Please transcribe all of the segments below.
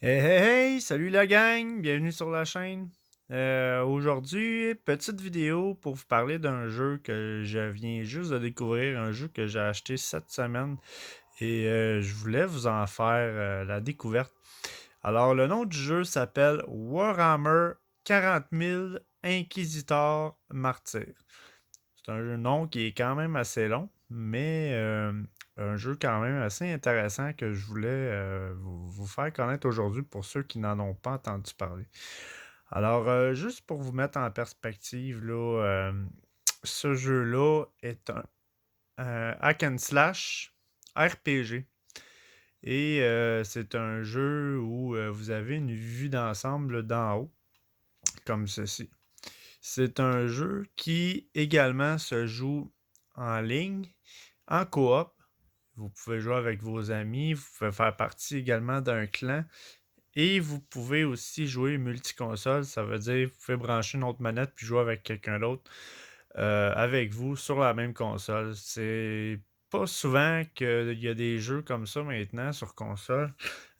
Hey, hey, hey! Salut la gang! Bienvenue sur la chaîne. Aujourd'hui, petite vidéo pour vous parler d'un jeu que je viens juste de découvrir, un jeu que j'ai acheté cette semaine et je voulais vous en faire la découverte. Alors, le nom du jeu s'appelle Warhammer 40 000 Inquisitor Martyr. C'est un nom qui est quand même assez long, mais un jeu quand même assez intéressant que je voulais vous faire connaître aujourd'hui pour ceux qui n'en ont pas entendu parler. Alors, juste pour vous mettre en perspective, là, ce jeu-là est un hack and slash RPG. Et c'est un jeu où vous avez une vue d'ensemble d'en haut, comme ceci. C'est un jeu qui également se joue en ligne, en coop. Vous pouvez jouer avec vos amis, vous pouvez faire partie également d'un clan et vous pouvez aussi jouer multiconsole. Ça veut dire que vous pouvez brancher une autre manette puis jouer avec quelqu'un d'autre avec vous sur la même console. C'est pas souvent qu'il y a des jeux comme ça maintenant sur console,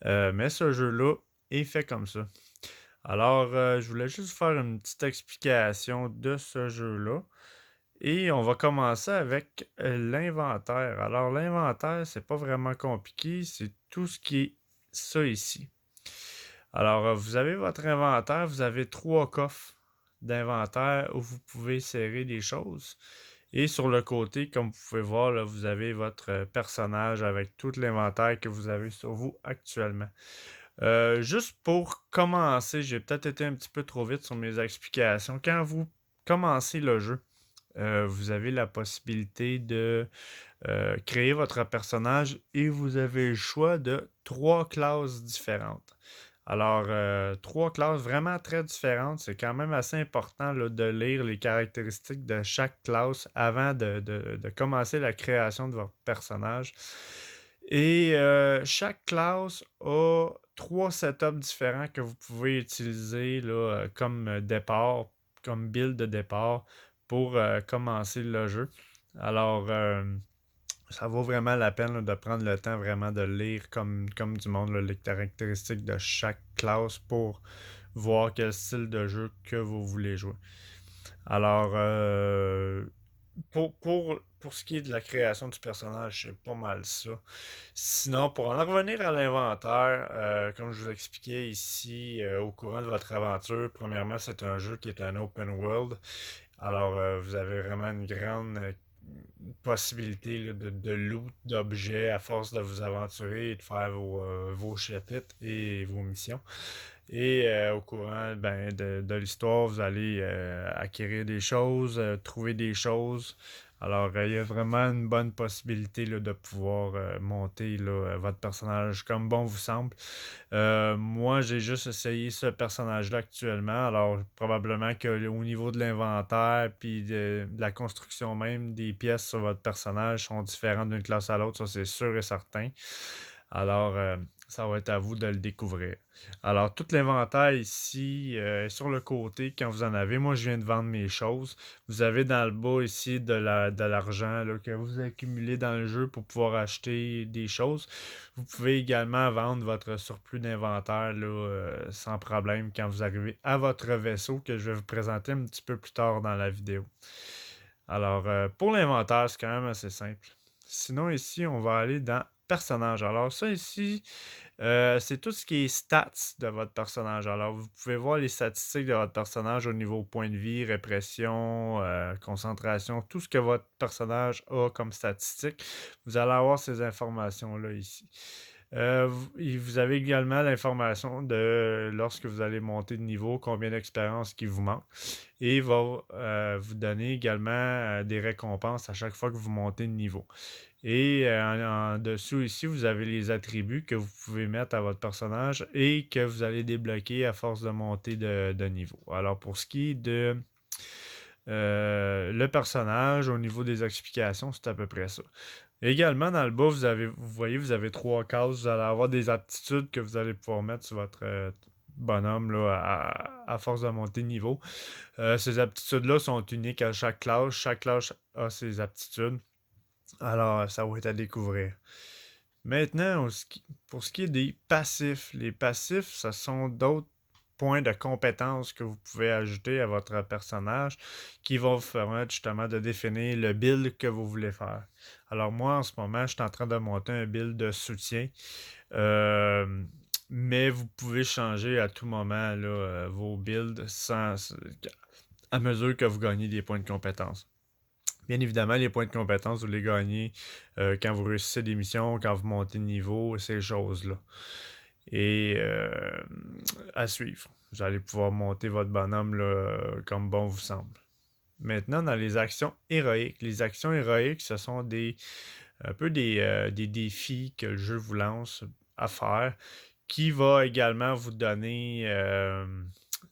mais ce jeu-là est fait comme ça. Alors, je voulais juste faire une petite explication de ce jeu-là. Et on va commencer avec l'inventaire. Alors, l'inventaire, c'est pas vraiment compliqué, c'est tout ce qui est ça ici. Alors, vous avez votre inventaire, vous avez trois coffres d'inventaire où vous pouvez serrer des choses. Et sur le côté, comme vous pouvez voir, là, vous avez votre personnage avec tout l'inventaire que vous avez sur vous actuellement. Juste pour commencer, j'ai peut-être été un petit peu trop vite sur mes explications. Quand vous commencez le jeu, vous avez la possibilité de créer votre personnage et vous avez le choix de trois classes différentes. Alors, trois classes vraiment très différentes. C'est quand même assez important là, de lire les caractéristiques de chaque classe avant de commencer la création de votre personnage. Et chaque classe a trois setups différents que vous pouvez utiliser là, comme départ, comme build de départ pour commencer le jeu. Alors, ça vaut vraiment la peine là, de prendre le temps vraiment de lire comme du monde là, les caractéristiques de chaque classe pour voir quel style de jeu que vous voulez jouer. Alors, pour ce qui est de la création du personnage, c'est pas mal ça. Sinon, pour en revenir à l'inventaire, comme je vous expliquais ici au courant de votre aventure, premièrement, c'est un jeu qui est un open world. Alors, vous avez vraiment une grande possibilité là, de loot, d'objets à force de vous aventurer et de faire vos chapitres et vos missions. Et au courant de l'histoire, vous allez acquérir des choses, trouver des choses. Alors, il y a vraiment une bonne possibilité là, de pouvoir monter là, votre personnage comme bon vous semble. Moi, j'ai juste essayé ce personnage-là actuellement. Alors, probablement que au niveau de l'inventaire puis de la construction même des pièces sur votre personnage sont différentes d'une classe à l'autre, ça c'est sûr et certain. Alors, ça va être à vous de le découvrir. Alors, tout l'inventaire ici est sur le côté quand vous en avez. Moi, je viens de vendre mes choses. Vous avez dans le bas ici de l'argent là, que vous accumulez dans le jeu pour pouvoir acheter des choses. Vous pouvez également vendre votre surplus d'inventaire là, sans problème quand vous arrivez à votre vaisseau que je vais vous présenter un petit peu plus tard dans la vidéo. Alors, pour l'inventaire, c'est quand même assez simple. Sinon, ici, on va aller dans personnage. Alors, ça ici, c'est tout ce qui est stats de votre personnage. Alors, vous pouvez voir les statistiques de votre personnage au niveau point de vie, répression, concentration, tout ce que votre personnage a comme statistiques. Vous allez avoir ces informations-là ici. Vous avez également l'information de lorsque vous allez monter de niveau, combien d'expérience qui vous manque. Et il va vous donner également des récompenses à chaque fois que vous montez de niveau. Et en dessous ici, vous avez les attributs que vous pouvez mettre à votre personnage et que vous allez débloquer à force de monter de niveau. Alors pour ce qui est de le personnage, au niveau des explications, c'est à peu près ça. Également, dans le bas, vous voyez, vous avez trois cases. Vous allez avoir des aptitudes que vous allez pouvoir mettre sur votre bonhomme là, à force de monter de niveau. Ces aptitudes-là sont uniques à chaque classe. Chaque classe a ses aptitudes. Alors, ça va être à découvrir. Maintenant, pour ce qui est des passifs, les passifs, ce sont d'autres points de compétence que vous pouvez ajouter à votre personnage qui vont vous permettre justement de définir le build que vous voulez faire. Alors moi, en ce moment, je suis en train de monter un build de soutien. Euh, mais vous pouvez changer à tout moment là, vos builds à mesure que vous gagnez des points de compétence. Bien évidemment, les points de compétence, vous les gagnez quand vous réussissez des missions, quand vous montez de niveau, ces choses-là. Et à suivre. Vous allez pouvoir monter votre bonhomme là, comme bon vous semble. Maintenant, dans les actions héroïques. Les actions héroïques, ce sont un peu des défis que le jeu vous lance à faire, qui va également vous donner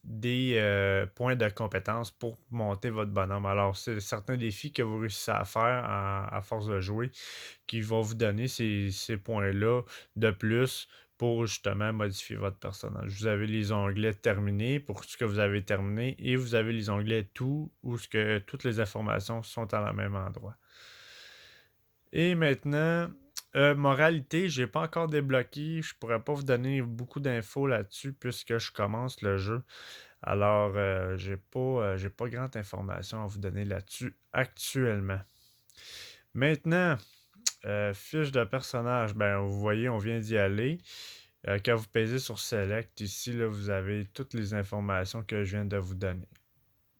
des points de compétence pour monter votre bonhomme. Alors, c'est certains défis que vous réussissez à faire à force de jouer qui vont vous donner ces points-là de plus pour justement modifier votre personnage. Vous avez les onglets terminés pour ce que vous avez terminé et vous avez les onglets tout où ce que toutes les informations sont à la même endroit. Et maintenant, moralité, j'ai pas encore débloqué. Je pourrais pas vous donner beaucoup d'infos là-dessus puisque je commence le jeu. Alors, j'ai pas grande information à vous donner là-dessus actuellement. Maintenant, fiche de personnage, ben vous voyez, on vient d'y aller. Quand vous pèsez sur Select, ici, là, vous avez toutes les informations que je viens de vous donner.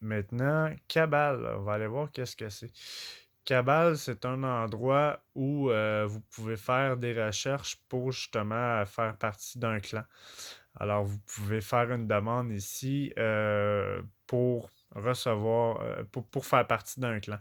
Maintenant, Cabal, on va aller voir qu'est-ce que c'est. Cabal, c'est un endroit où vous pouvez faire des recherches pour justement faire partie d'un clan. Alors, vous pouvez faire une demande ici pour recevoir, pour faire partie d'un clan.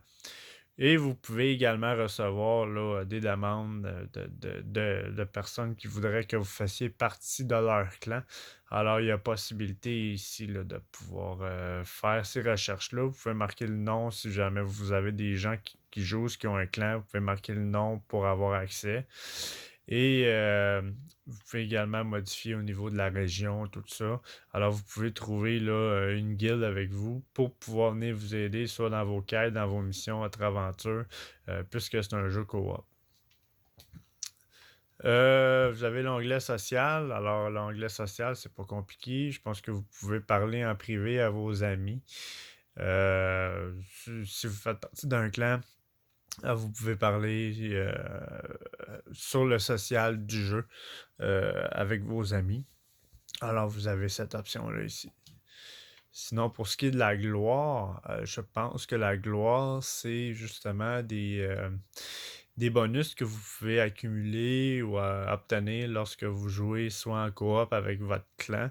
Et vous pouvez également recevoir là, des demandes de personnes qui voudraient que vous fassiez partie de leur clan. Alors, il y a possibilité ici là, de pouvoir faire ces recherches-là. Vous pouvez marquer le nom si jamais vous avez des gens qui jouent, qui ont un clan. Vous pouvez marquer le nom pour avoir accès. Et vous pouvez également modifier au niveau de la région, tout ça. Alors, vous pouvez trouver là, une guilde avec vous pour pouvoir venir vous aider, soit dans vos quêtes, dans vos missions, votre aventure, puisque c'est un jeu co-op. Vous avez l'onglet social. Alors, l'onglet social, c'est pas compliqué. Je pense que vous pouvez parler en privé à vos amis. Si vous faites partie d'un clan, vous pouvez parler sur le social du jeu avec vos amis. Alors, vous avez cette option-là ici. Sinon, pour ce qui est de la gloire, je pense que la gloire, c'est justement des bonus que vous pouvez accumuler ou obtenir lorsque vous jouez soit en coop avec votre clan.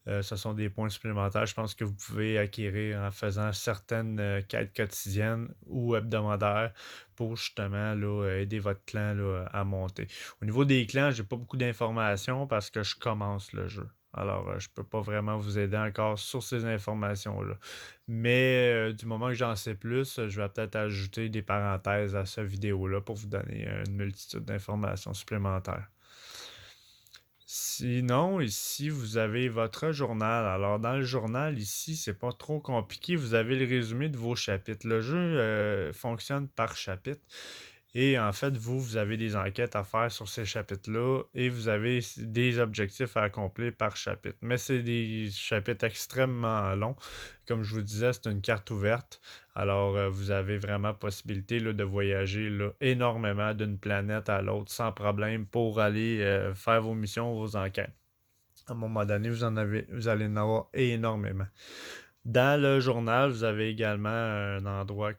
Ce sont des points supplémentaires, je pense que vous pouvez acquérir en faisant certaines quêtes quotidiennes ou hebdomadaires pour justement là, aider votre clan là, à monter. Au niveau des clans, j'ai pas beaucoup d'informations parce que je commence le jeu. Alors, je peux pas vraiment vous aider encore sur ces informations-là. Mais du moment que j'en sais plus, je vais peut-être ajouter des parenthèses à cette vidéo-là pour vous donner une multitude d'informations supplémentaires. Sinon, ici, vous avez votre journal. Alors, dans le journal, ici, c'est pas trop compliqué. Vous avez le résumé de vos chapitres. Le jeu fonctionne par chapitre. Et en fait, vous avez des enquêtes à faire sur ces chapitres-là et vous avez des objectifs à accomplir par chapitre. Mais c'est des chapitres extrêmement longs. Comme je vous disais, c'est une carte ouverte. Alors, vous avez vraiment possibilité là, de voyager là, énormément d'une planète à l'autre sans problème pour aller faire vos missions, vos enquêtes. À un moment donné, vous allez en avoir énormément. Dans le journal, vous avez également un endroit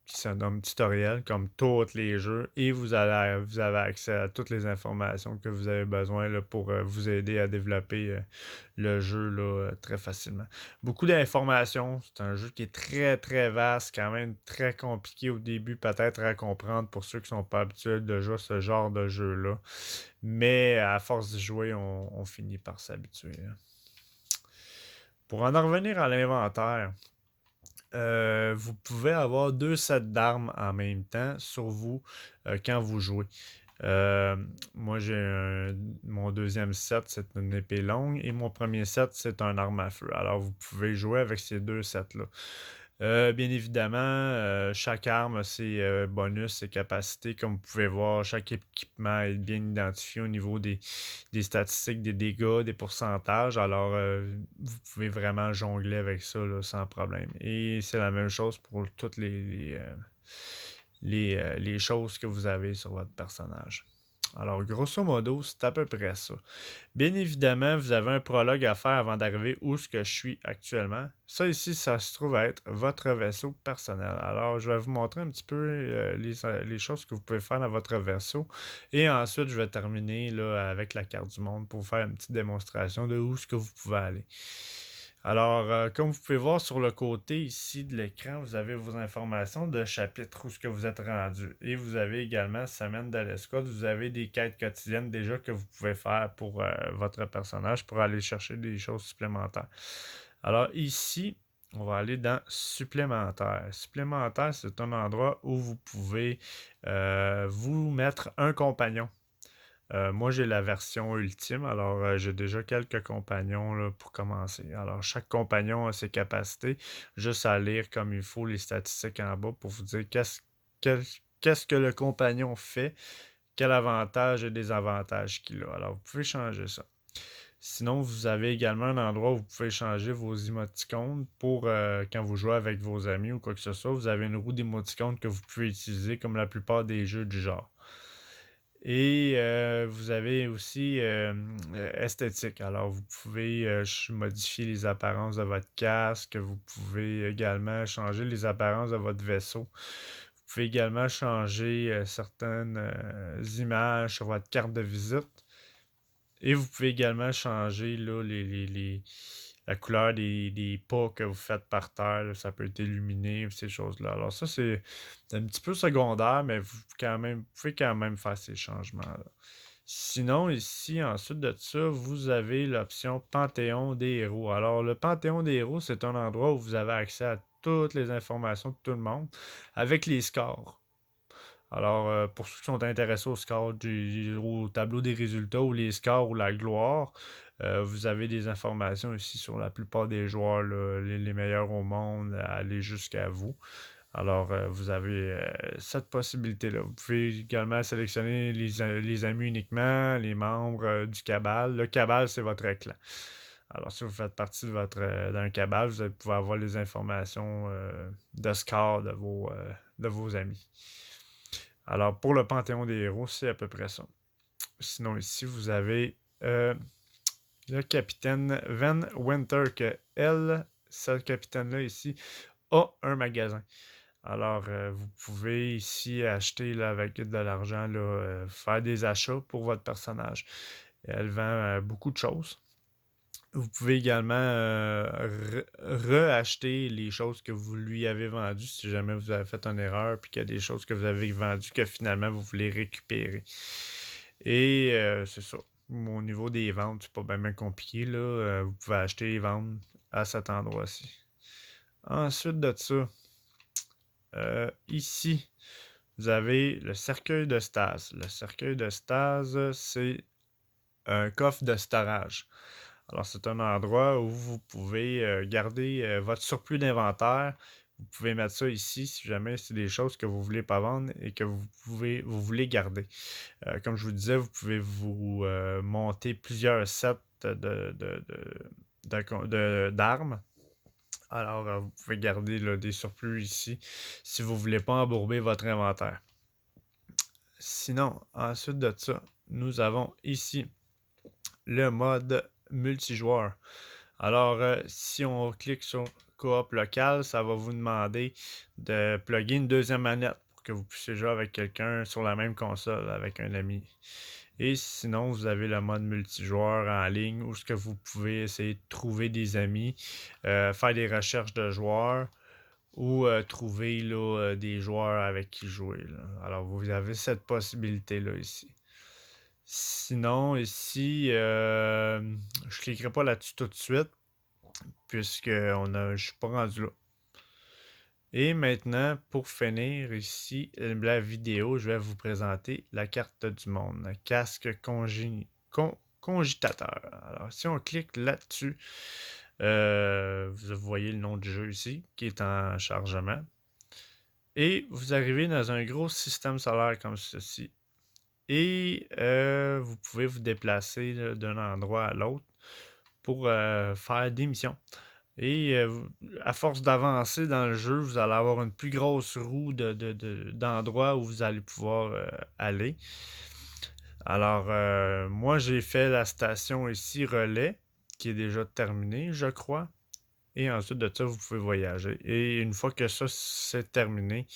qui se nomme tutoriel, comme tous les jeux, et vous avez accès à toutes les informations que vous avez besoin là, pour vous aider à développer le jeu là, très facilement. Beaucoup d'informations, c'est un jeu qui est très très vaste, quand même très compliqué au début peut-être à comprendre pour ceux qui ne sont pas habitués de jouer à ce genre de jeu-là. Mais à force de jouer, on finit par s'habituer. Pour en revenir à l'inventaire, vous pouvez avoir deux sets d'armes en même temps sur vous quand vous jouez. Euh, Moi, mon deuxième set, c'est une épée longue et mon premier set, c'est un arme à feu. Alors, vous pouvez jouer avec ces deux sets-là. Bien évidemment, chaque arme a ses bonus, ses capacités. Comme vous pouvez voir, chaque équipement est bien identifié au niveau des statistiques, des dégâts, des pourcentages. Alors, vous pouvez vraiment jongler avec ça là, sans problème. Et c'est la même chose pour toutes les choses que vous avez sur votre personnage. Alors, grosso modo, c'est à peu près ça. Bien évidemment, vous avez un prologue à faire avant d'arriver où ce que je suis actuellement. Ça ici, ça se trouve être votre vaisseau personnel. Alors, je vais vous montrer un petit peu les choses que vous pouvez faire dans votre vaisseau. Et ensuite, je vais terminer là, avec la carte du monde pour vous faire une petite démonstration de où ce que vous pouvez aller. Alors, comme vous pouvez voir sur le côté ici de l'écran, vous avez vos informations de chapitre où ce que vous êtes rendu. Et vous avez également semaine de l'escouade. Vous avez des quêtes quotidiennes déjà que vous pouvez faire pour votre personnage pour aller chercher des choses supplémentaires. Alors ici, on va aller dans supplémentaire. Supplémentaire, c'est un endroit où vous pouvez vous mettre un compagnon. Moi, j'ai la version ultime, alors j'ai déjà quelques compagnons là, pour commencer. Alors, chaque compagnon a ses capacités, juste à lire comme il faut les statistiques en bas pour vous dire qu'est-ce que le compagnon fait, quel avantage et désavantage qu'il a. Alors, vous pouvez changer ça. Sinon, vous avez également un endroit où vous pouvez changer vos émoticônes pour quand vous jouez avec vos amis ou quoi que ce soit. Vous avez une roue d'émoticônes que vous pouvez utiliser comme la plupart des jeux du genre. Et vous avez aussi esthétique. Alors, vous pouvez modifier les apparences de votre casque. Vous pouvez également changer les apparences de votre vaisseau. Vous pouvez également changer certaines images sur votre carte de visite. Et vous pouvez également changer là, la couleur des pas que vous faites par terre. Là. Ça peut être illuminé, ces choses-là. Alors ça, c'est un petit peu secondaire, mais vous pouvez quand même faire ces changements-là. Sinon, ici, ensuite de ça, vous avez l'option Panthéon des héros. Alors, le Panthéon des héros, c'est un endroit où vous avez accès à toutes les informations de tout le monde avec les scores. Alors, pour ceux qui sont intéressés au score au tableau des résultats ou les scores ou la gloire, vous avez des informations ici sur la plupart des joueurs, là, les meilleurs au monde, à aller jusqu'à vous. Alors, vous avez cette possibilité-là. Vous pouvez également sélectionner les amis uniquement, les membres du cabal. Le cabal, c'est votre clan. Alors, si vous faites partie d'un cabal, vous allez pouvoir avoir les informations de score de vos amis. Alors, pour le Panthéon des héros, c'est à peu près ça. Sinon, ici, vous avez le capitaine Van Winter, que ce capitaine-là ici, a un magasin. Alors, vous pouvez ici acheter là, avec de l'argent, faire des achats pour votre personnage. Elle vend beaucoup de choses. Vous pouvez également reacheter les choses que vous lui avez vendues si jamais vous avez fait une erreur puis qu'il y a des choses que vous avez vendues que finalement vous voulez récupérer. Et c'est ça. Au niveau des ventes, c'est pas bien compliqué. Là. Vous pouvez acheter et vendre à cet endroit-ci. Ensuite de ça, ici, vous avez le cercueil de stase. Le cercueil de stase, c'est un coffre de storage. Alors, c'est un endroit où vous pouvez garder votre surplus d'inventaire. Vous pouvez mettre ça ici si jamais c'est des choses que vous ne voulez pas vendre et que vous voulez garder. Comme je vous disais, vous pouvez vous monter plusieurs sets d'armes. Alors, vous pouvez garder là, des surplus ici si vous ne voulez pas embourber votre inventaire. Sinon, ensuite de ça, nous avons ici le mode multijoueur. Alors, si on clique sur coop local, ça va vous demander de plugger une deuxième manette pour que vous puissiez jouer avec quelqu'un sur la même console, avec un ami. Et sinon, vous avez le mode multijoueur en ligne où ce que vous pouvez essayer de trouver des amis, faire des recherches de joueurs ou trouver là, des joueurs avec qui jouer. Là. Alors, vous avez cette possibilité-là ici. Sinon, ici, je ne cliquerai pas là-dessus tout de suite, puisque je ne suis pas rendu là. Et maintenant, pour finir ici la vidéo, je vais vous présenter la carte du monde, le casque congitateur. Alors, si on clique là-dessus, Vous voyez le nom du jeu ici, qui est en chargement. Et vous arrivez dans un gros système solaire comme ceci. Et vous pouvez vous déplacer là, d'un endroit à l'autre pour faire des missions. Et à force d'avancer dans le jeu, vous allez avoir une plus grosse roue d'endroits où vous allez pouvoir aller. Alors, moi, j'ai fait la station ici, Relais, qui est déjà terminée, je crois. Et ensuite de ça, vous pouvez voyager. Et une fois que ça, c'est terminé,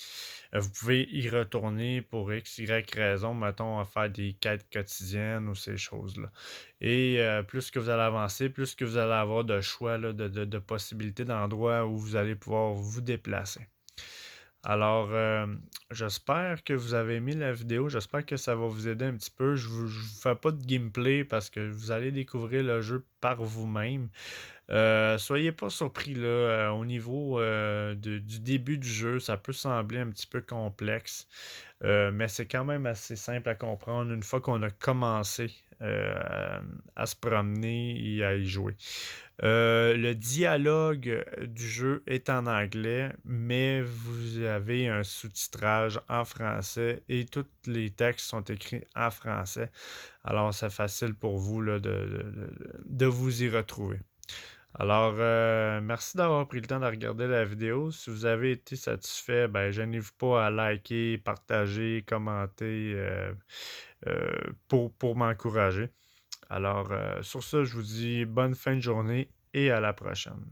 vous pouvez y retourner pour X, Y raison, mettons, à faire des quêtes quotidiennes ou ces choses-là. Et plus que vous allez avancer, plus que vous allez avoir de choix, là, de possibilités d'endroits où vous allez pouvoir vous déplacer. Alors, j'espère que vous avez aimé la vidéo. J'espère que ça va vous aider un petit peu. Je vous fais pas de gameplay parce que vous allez découvrir le jeu par vous-même. Soyez pas surpris là, au niveau du début du jeu, ça peut sembler un petit peu complexe, mais c'est quand même assez simple à comprendre une fois qu'on a commencé à se promener et à y jouer. Le dialogue du jeu est en anglais, mais vous avez un sous-titrage en français et tous les textes sont écrits en français. Alors, c'est facile pour vous là, de vous y retrouver. Alors, merci d'avoir pris le temps de regarder la vidéo. Si vous avez été satisfait, ben, gênez-vous pas à liker, partager, commenter pour m'encourager. Alors, sur ça, je vous dis bonne fin de journée et à la prochaine.